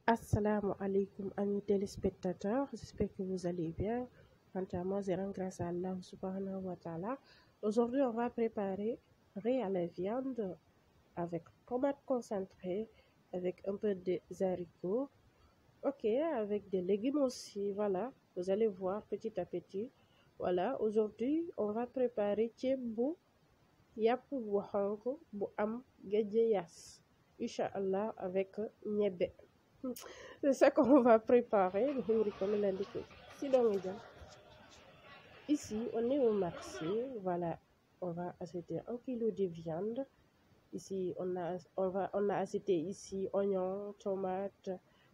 Assalamu alaikum amis téléspectateurs, j'espère que vous allez bien. Quant à moi, je rends grâce à Allah subhanahu wa ta'ala. Aujourd'hui, on va préparer riz à la viande avec tomates concentrées, avec un peu de haricots, ok, avec des légumes aussi, voilà. Vous allez voir petit à petit. Voilà, aujourd'hui, on va préparer tchébou, yap bu xonk bu am gédje yas. Inch'Allah avec niébé. C'est ça qu'on va préparer. Ici, on est au marché. Voilà, on va acheter 1 kilo de viande. Ici, on a acheté ici oignons, tomates,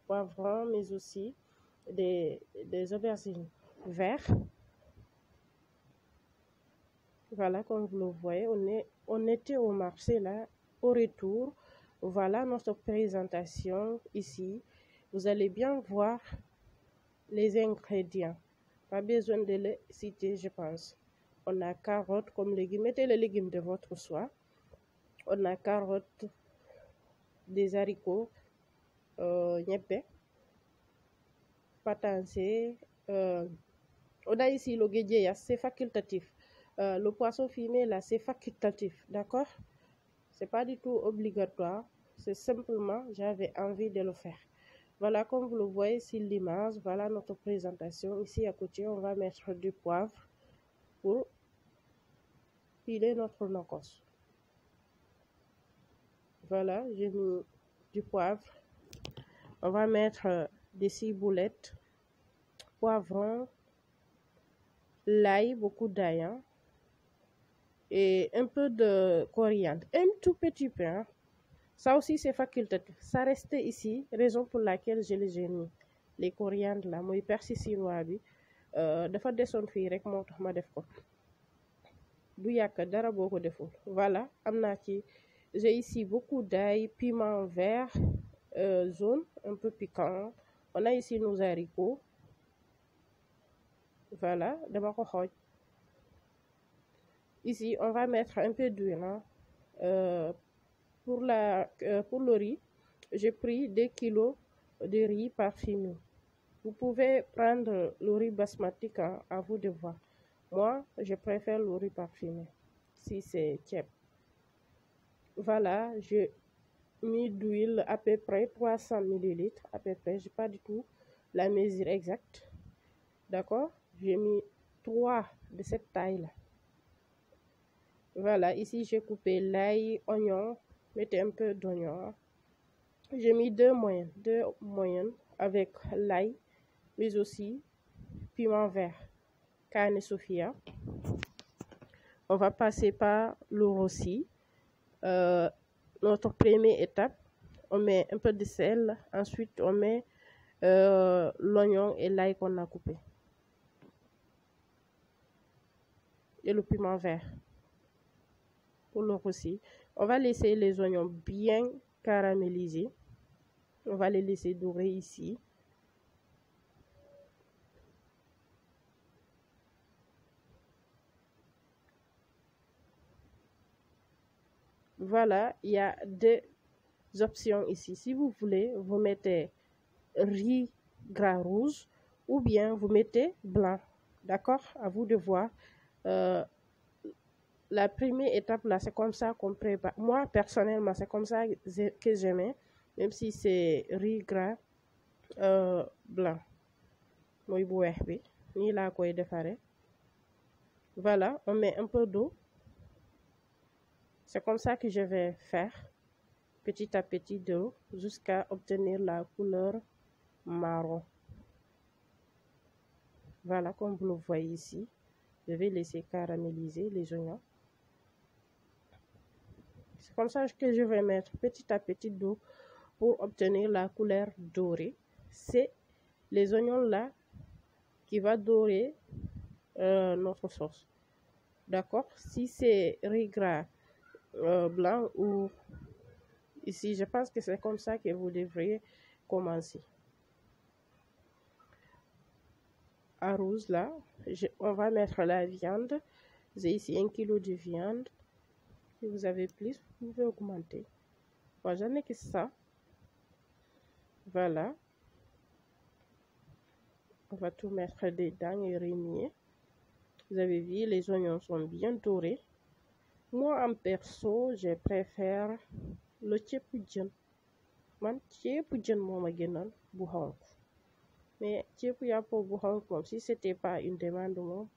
poivrons, mais aussi des aubergines vertes. Voilà, comme vous le voyez, on était au marché là. Au retour, voilà notre présentation ici. Vous allez bien voir les ingrédients. Pas besoin de les citer, je pense. On a carottes comme légumes. Mettez les légumes de votre choix. On a carottes, des haricots, niébé, patancé. On a ici le guédié, c'est facultatif. Le poisson fumé là, c'est facultatif, d'accord? C'est pas du tout obligatoire. C'est simplement, j'avais envie de le faire. Voilà, comme vous le voyez sur l'image, voilà notre présentation. Ici à côté, on va mettre du poivre pour piler notre nokos. Voilà, j'ai mis du poivre. On va mettre des ciboulettes, poivrons, l'ail, beaucoup d'ail, hein, et un peu de coriandre, un tout petit peu. Hein. Ça aussi, c'est facultatif. Ça restait ici, raison pour laquelle je les ai mis. Les coriandres là, moi, persil chinois bi, dafa desoon fii rek moo tax ma def ko. Du yàq dara boo ko deful. Voilà, am naa ci. J'ai ici beaucoup d'ail, piment vert, jaune, un peu piquant. On a ici nos haricots. Voilà, dama ko xooj. Ici, on va mettre un peu d'huile. Hein. Pour le riz, j'ai pris 2 kilos de riz parfumé. Vous pouvez prendre le riz basmatique, hein, à vous de voir. Moi, je préfère le riz parfumé, si c'est tchèp. Voilà, j'ai mis d'huile à peu près 300 ml, à peu près, je n'ai pas du tout la mesure exacte. D'accord? J'ai mis 3 de cette taille-là. Voilà, ici j'ai coupé l'ail, oignon, mettez un peu d'oignon. J'ai mis 2 moyennes avec l'ail, mais aussi piment vert, carne Sofia. On va passer par le roussi. Notre première étape, on met un peu de sel, ensuite on met l'oignon et l'ail qu'on a coupé. Et le piment vert. Pour le roussi, on va laisser les oignons bien caramélisés. On va les laisser dorer ici. Voilà, il y a 2 options ici. Si vous voulez, vous mettez riz gras rouge ou bien vous mettez blanc. D'accord? À vous de voir. La première étape là, c'est comme ça qu'on prépare. Moi, personnellement, c'est comme ça que j'aimais, même si c'est riz gras blanc. Voilà, on met un peu d'eau. C'est comme ça que je vais faire petit à petit d'eau jusqu'à obtenir la couleur marron. Voilà, comme vous le voyez ici, je vais laisser caraméliser les oignons. C'est comme ça que je vais mettre petit à petit d'eau pour obtenir la couleur dorée. C'est les oignons là qui va dorer notre sauce. D'accord? Si c'est riz gras blanc ou ici, je pense que c'est comme ça que vous devriez commencer. À rouge là, on va mettre la viande. J'ai ici 1 kilo de viande. Si vous avez plus, vous pouvez augmenter. Moi, j'en ai que ça. Voilà, On va tout mettre dedans et remuer. Vous avez vu, les oignons sont bien dorés. Moi, en perso, je préfère le ceebu jën. Man ceebu jën moo ma gënal bu xonk. Mais ceebu yàpp bu xonk moom, si c'était pas une demande moom,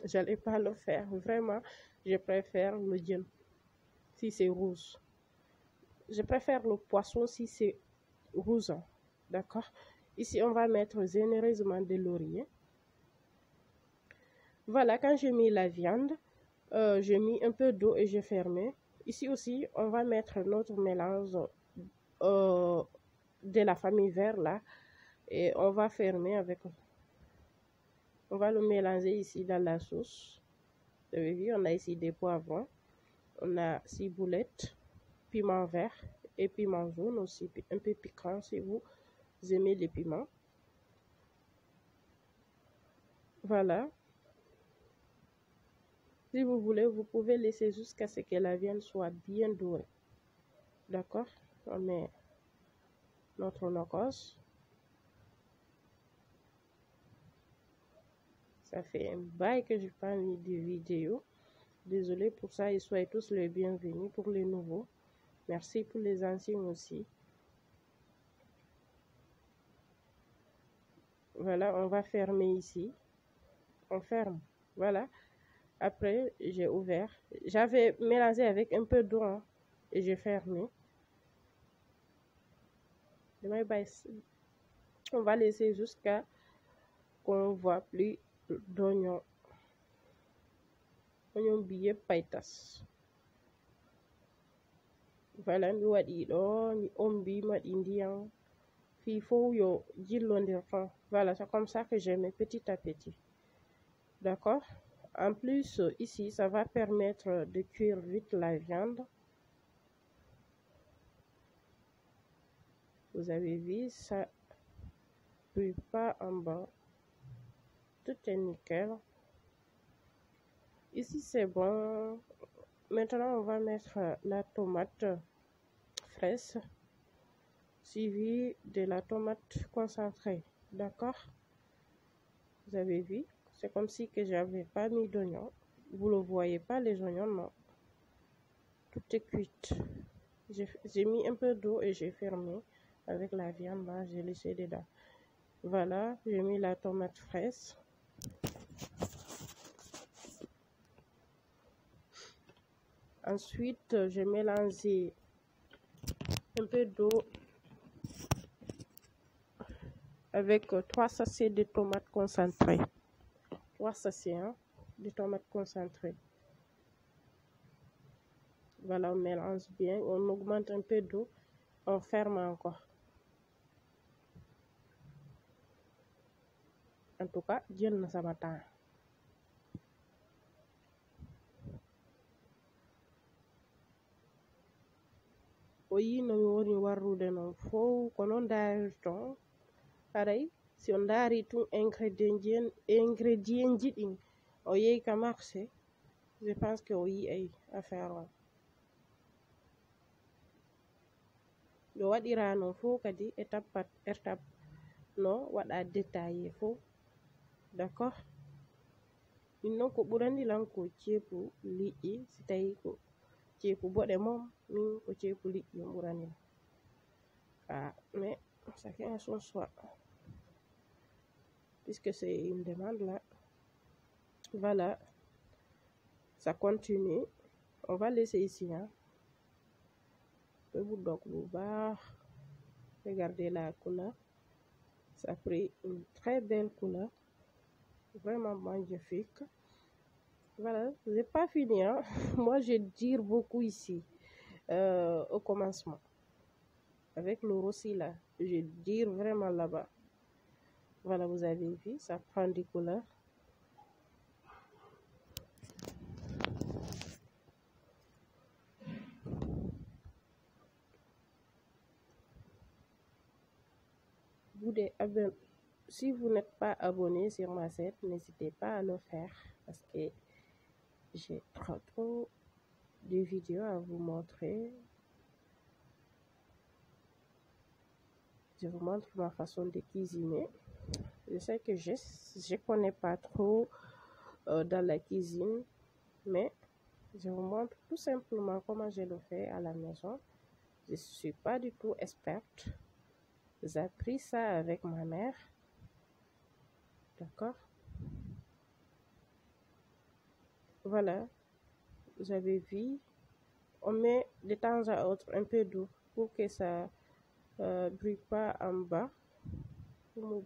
j'allais pas le faire. Vraiment, je préfère le jën si c'est rouge. Je préfère le poisson si c'est rouge. D'accord? Ici, on va mettre généreusement de laurier. Voilà, quand j'ai mis la viande, j'ai mis un peu d'eau et j'ai fermé. Ici aussi, on va mettre notre mélange de la famille vert là. Et on va fermer avec... On va le mélanger ici dans la sauce. Vous avez vu, on a ici des poivrons. On a ciboulette, piment vert et piment jaune aussi, un peu piquant si vous aimez les piments. Voilà. Si vous voulez, vous pouvez laisser jusqu'à ce que la viande soit bien dorée. D'accord? On met notre nokos. Ça fait un bail que je n'ai pas mis de vidéo. Désolée pour ça et soyez tous les bienvenus pour les nouveaux. Merci pour les anciens aussi. Voilà, on va fermer ici. On ferme. Voilà. Après, j'ai ouvert. J'avais mélangé avec un peu d'eau hein, et j'ai fermé. On va laisser jusqu'à qu'on ne voit plus d'oignons. Oignon billet paitas. Voilà, mi waɗi ɗo mi ombi maɗi ndiyam fi fo yo jillondir tan. Voilà, c'est comme ça que j'aime petit à petit. D'accord? En plus, ici, ça va permettre de cuire vite la viande. Vous avez vu, ça ne brûle pas en bas. Tout est nickel. Ici, c'est bon. Maintenant, on va mettre la tomate fraîche suivie de la tomate concentrée. D'accord? Vous avez vu? C'est comme si que j'avais pas mis d'oignons. Vous ne voyez pas les oignons, non. Tout est cuit. J'ai mis un peu d'eau et j'ai fermé avec la viande là, j'ai laissé dedans. Voilà, j'ai mis la tomate fraîche. Ensuite, j'ai mélangé un peu d'eau avec 3 sachets de tomates concentrées. 3 sachets hein, de tomates concentrées. Voilà, on mélange bien, on augmente un peu d'eau, on ferme encore. En tout cas, jël na sama temps. O yi no mi woni warrude non fof ko non darirton haray si on daari tun ingrédient ji ɗin o yehi ka marché je pense que o yi ay affaire on ɗo waɗira non fof kadi étape par étape no waɗa détaillé fof d'accord min noon ko ɓurandilan ko ceepu liƴƴi si tawi ko ceepu boɗe moom min ko ceepu liƴƴi ɓuranila mais chacun a son choix puisque c'est une demande là. Voilà, ça continue. On va laisser ici hein. Regardez la couleur, ça a pris une très belle couleur, vraiment magnifique. Voilà, j'ai pas fini hein. Moi je tire beaucoup ici au commencement avec le rossi là, je tire vraiment là-bas. Voilà, vous avez vu, ça prend des couleurs. Si vous n'êtes pas abonné sur ma chaîne, n'hésitez pas à le faire parce que j'ai trop de vidéos à vous montrer. Je vous montre ma façon de cuisiner. Je sais que je connais pas trop dans la cuisine, mais je vous montre tout simplement comment je le fais à la maison. Je ne suis pas du tout experte. J'ai appris ça avec ma mère. D'accord? Voilà, vous avez vu. On met de temps à autre un peu d'eau pour que ça brûle pas en bas. Vous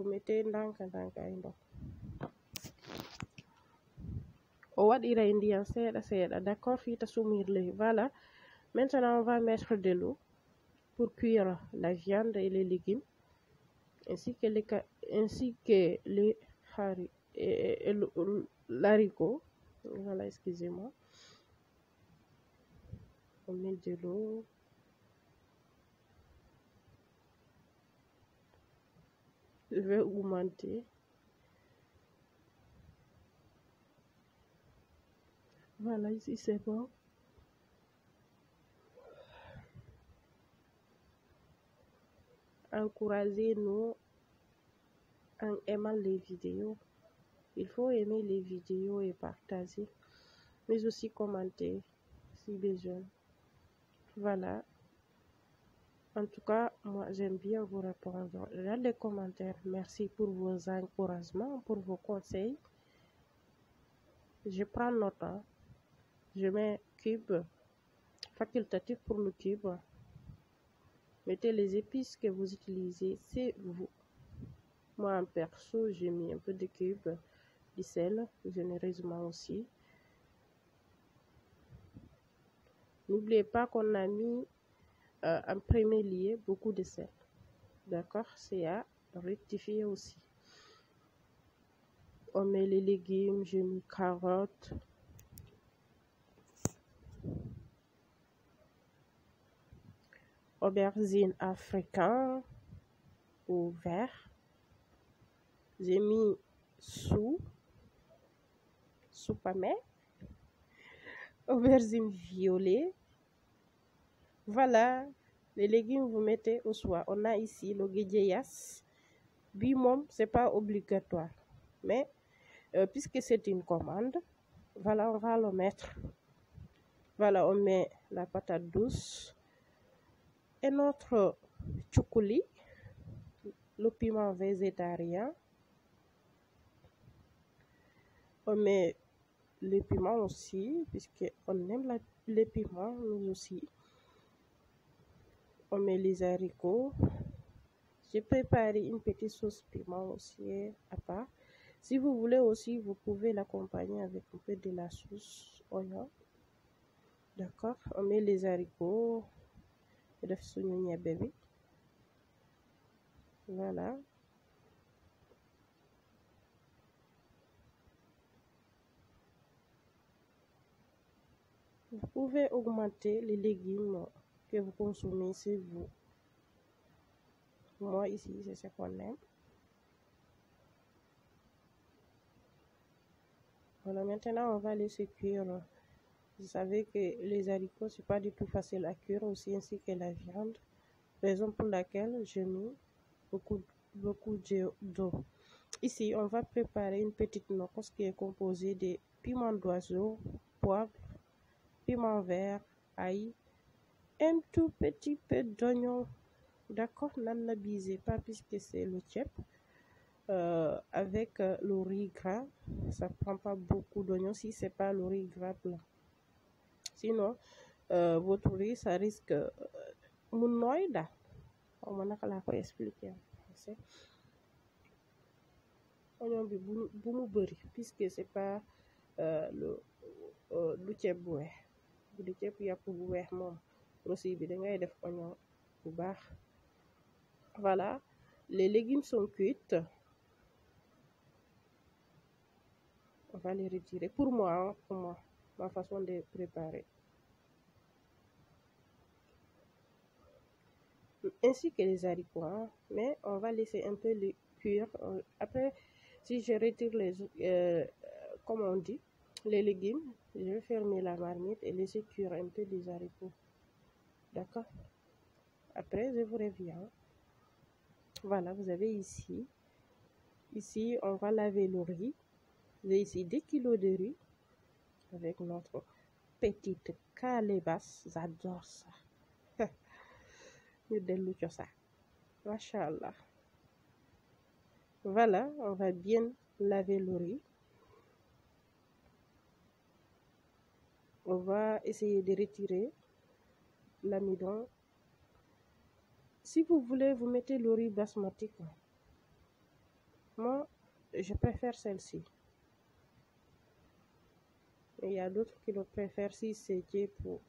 mettez ndànk-ndànk ay ndox. O waɗira ndiyam seeɗa seeɗa, d'accord, fii ta sumirle. Voilà. Maintenant, on va mettre de l'eau pour cuire la viande et les légumes, ainsi que l'haricot. Voilà, excusez-moi. On met de l'eau. Je vais augmenter. Voilà, ici c'est bon. Encouragez-nous en aimant les vidéos. Il faut aimer les vidéos et partager, mais aussi commenter si besoin. Voilà. En tout cas, moi j'aime bien vous répondre dans les commentaires. Merci pour vos encouragements, pour vos conseils. Je prends note. Je mets cube facultatif pour le cube. Mettez les épices que vous utilisez, c'est vous. Moi en perso, j'ai mis un peu de cube, du sel, généreusement aussi. N'oubliez pas qu'on a mis en premier lieu beaucoup de sel. D'accord? C'est à rectifier aussi. On met les légumes, j'ai mis carottes. Aubergine africain ou vert. J'ai mis soupamé, aubergine violet. Voilà, les légumes vous mettez au choix. On a ici le guédéas. Bimom, c'est pas obligatoire, mais puisque c'est une commande, voilà, on va le mettre. Voilà, on met la patate douce et notre tchoukoli, le piment végétarien. On met les piments aussi, puisqu'on aime les piments, nous aussi. On met les haricots. J'ai préparé une petite sauce piment aussi à part. Si vous voulez aussi, vous pouvez l'accompagner avec un peu de la sauce oignon. D'accord? On met les haricots. Voilà. Vous pouvez augmenter les légumes que vous consommez, c'est vous. Moi ici, c'est ce qu'on aime. Voilà, maintenant on va laisser cuire. Vous savez que les haricots, c'est pas du tout facile à cuire aussi, ainsi que la viande. Raison pour laquelle j'ai mis beaucoup d'eau. Ici, on va préparer une petite noix qui est composée de piment d'oiseau, poivre, piment vert, ail, un tout petit peu d'oignon. D'accord, n'abusez pas puisque c'est le tchèp. Avec le riz gras, ça prend pas beaucoup d'oignons si c'est pas le riz gras blanc. Sinon, votre riz, ça risque monoïda. On va expliquer en français. Oignon bi bu mu bëri puisque c'est pas lu ceeb bu weex bu di ceeb yàpp bu weex moom aussi bi dangay def oignon bu baax. Voilà, les légumes sont cuits. On va les retirer pour moi, ma façon de préparer. Ainsi que les haricots, mais on va laisser un peu les cuire. Après, si je retire comme on dit, les légumes, je vais fermer la marmite et laisser cuire un peu les haricots. D'accord? Après, je vous reviens. Voilà, vous avez ici. Ici, on va laver le riz. Vous avez ici 2 kilos de riz avec notre petite calebasse. J'adore ça. Ñu dellu ci ça. Machallah. Voilà, on va bien laver le riz. On va essayer de retirer l'amidon. Si vous voulez, vous mettez le riz basmati. Moi, je préfère celle-ci. Il y a d'autres qui le préfèrent si c'était pour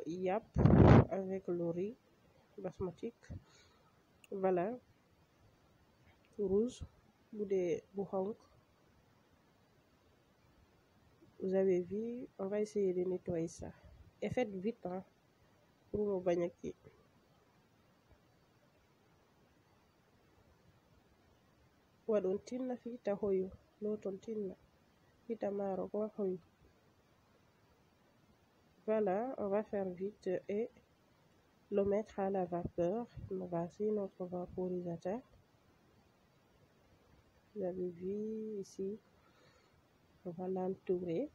yap avec le riz basmati. Voilà. Rouge, bu xonk. Vous avez vu, on va essayer de nettoyer ça. Et faites vite, hein, pour mu bañ a kii. Waɗon tinna fiita hoyu, loton tinna fiita maaro ko hoyu. Voilà, on va faire vite et le mettre à la vapeur. Voici notre vaporisateur. Vous avez vu ici, on va l'entourer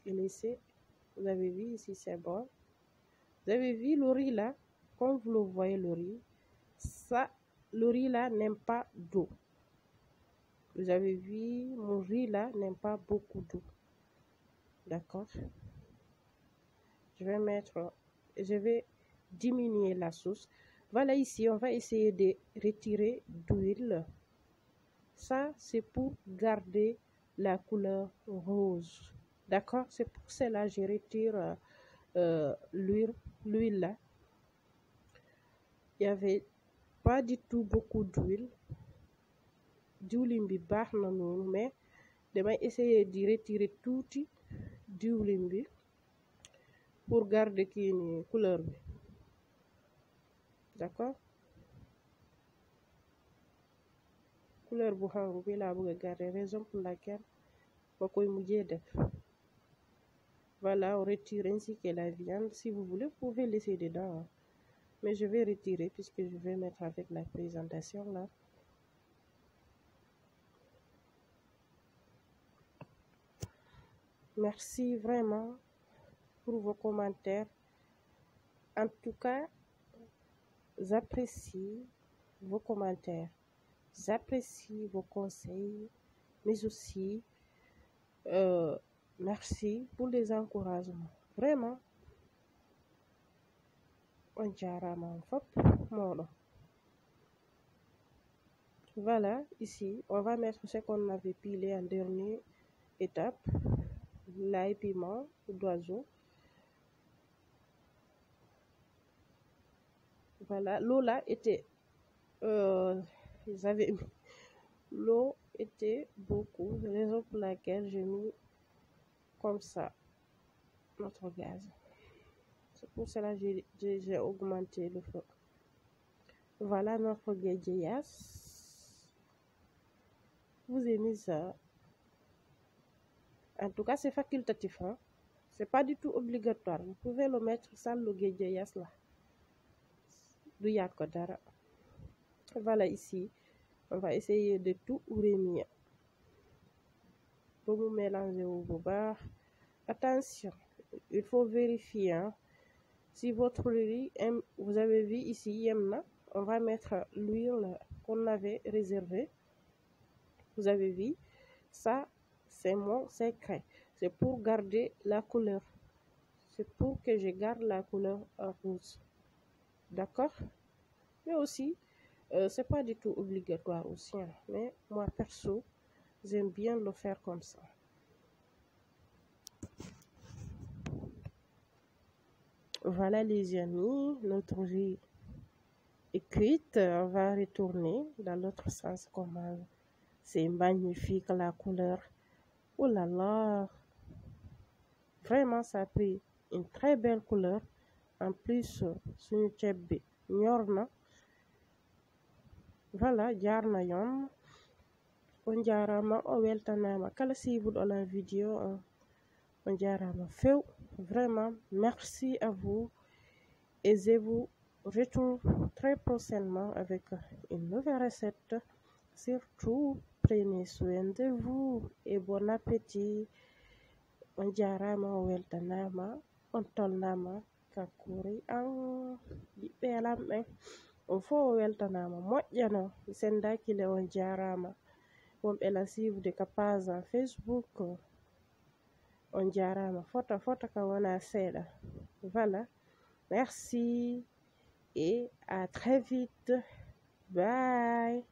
et laisser. Vous avez vu ici, c'est bon. Vous avez vu le riz là, comme vous le voyez le riz, ça, le riz là n'aime pas d'eau. Vous avez vu, mon riz là n'aime pas beaucoup d'eau. D'accord? Je vais diminuer la sauce. Voilà, ici, on va essayer de retirer d'huile. Ça, c'est pour garder la couleur rose. D'accord? C'est pour cela que je retire l'huile là. Il n'y avait pas du tout beaucoup d'huile. Diwlin bi baax na noonu, mais damay essayer de retirer tuuti diwlin bi pour garder kii ni couleur bi. D'accord? Couleur bu xonq bi laa bëgg a garder, raison pour laquelle ma koy mujjee def. Voilà, on retire ainsi que la viande. Si vous voulez, vous pouvez laisser dedans, hein. Mais je vais retirer puisque je vais mettre avec la présentation là. Merci vraiment pour vos commentaires. En tout cas, j'apprécie vos commentaires. J'apprécie vos conseils, mais aussi merci pour les encouragements. Vraiment, on jaarama fop moɗo. Voilà, ici, on va mettre ce qu'on avait pilé en dernière étape. L'ail piment d'oiseau. Voilà, l'eau là était l'eau était beaucoup, raison pour laquelle j'ai mis comme ça notre gaz. C'est pour cela que j'ai augmenté le feu. Voilà notre guédjeyas. Vous aimez ça? En tout cas, c'est facultatif, hein? C'est pas du tout obligatoire. Vous pouvez le mettre sans le guédjeyas là. Du yàq dara. Voilà, ici, on va essayer de tout remuer. Pour vous mélanger au bobar. Attention, il faut vérifier, hein? Si votre riz aime, vous avez vu ici, yemna, on va mettre l'huile qu'on avait réservée. Vous avez vu, ça, c'est mon secret. C'est pour garder la couleur. C'est pour que je garde la couleur rouge. D'accord? Mais aussi, c'est pas du tout obligatoire aussi, hein, mais moi perso, j'aime bien le faire comme ça. Voilà les amis, notre riz est cuite. On va retourner dans l'autre sens. Comment c'est magnifique la couleur. Oh là là, vraiment ça a pris une très belle couleur. En plus, suñu ceeb bi ñor na. Voilà, jaar na yoon. On jaarama o weltanama kala siiwuɗo la vidéo. On jaarama few. Vraiment, merci à vous et je vous retrouve très prochainement avec une nouvelle recette. Surtout, prenez soin de vous et bon appétit. On jarama o weltanama on tolnama kakkuri an ɓiɓɓe lamɓe on fo o weltanama moƴƴano mi sendakile on jarama wonɓe la suivre ka page Facebook on jarama fota ka wona seeɗa. Voilà, merci et à très vite, bye.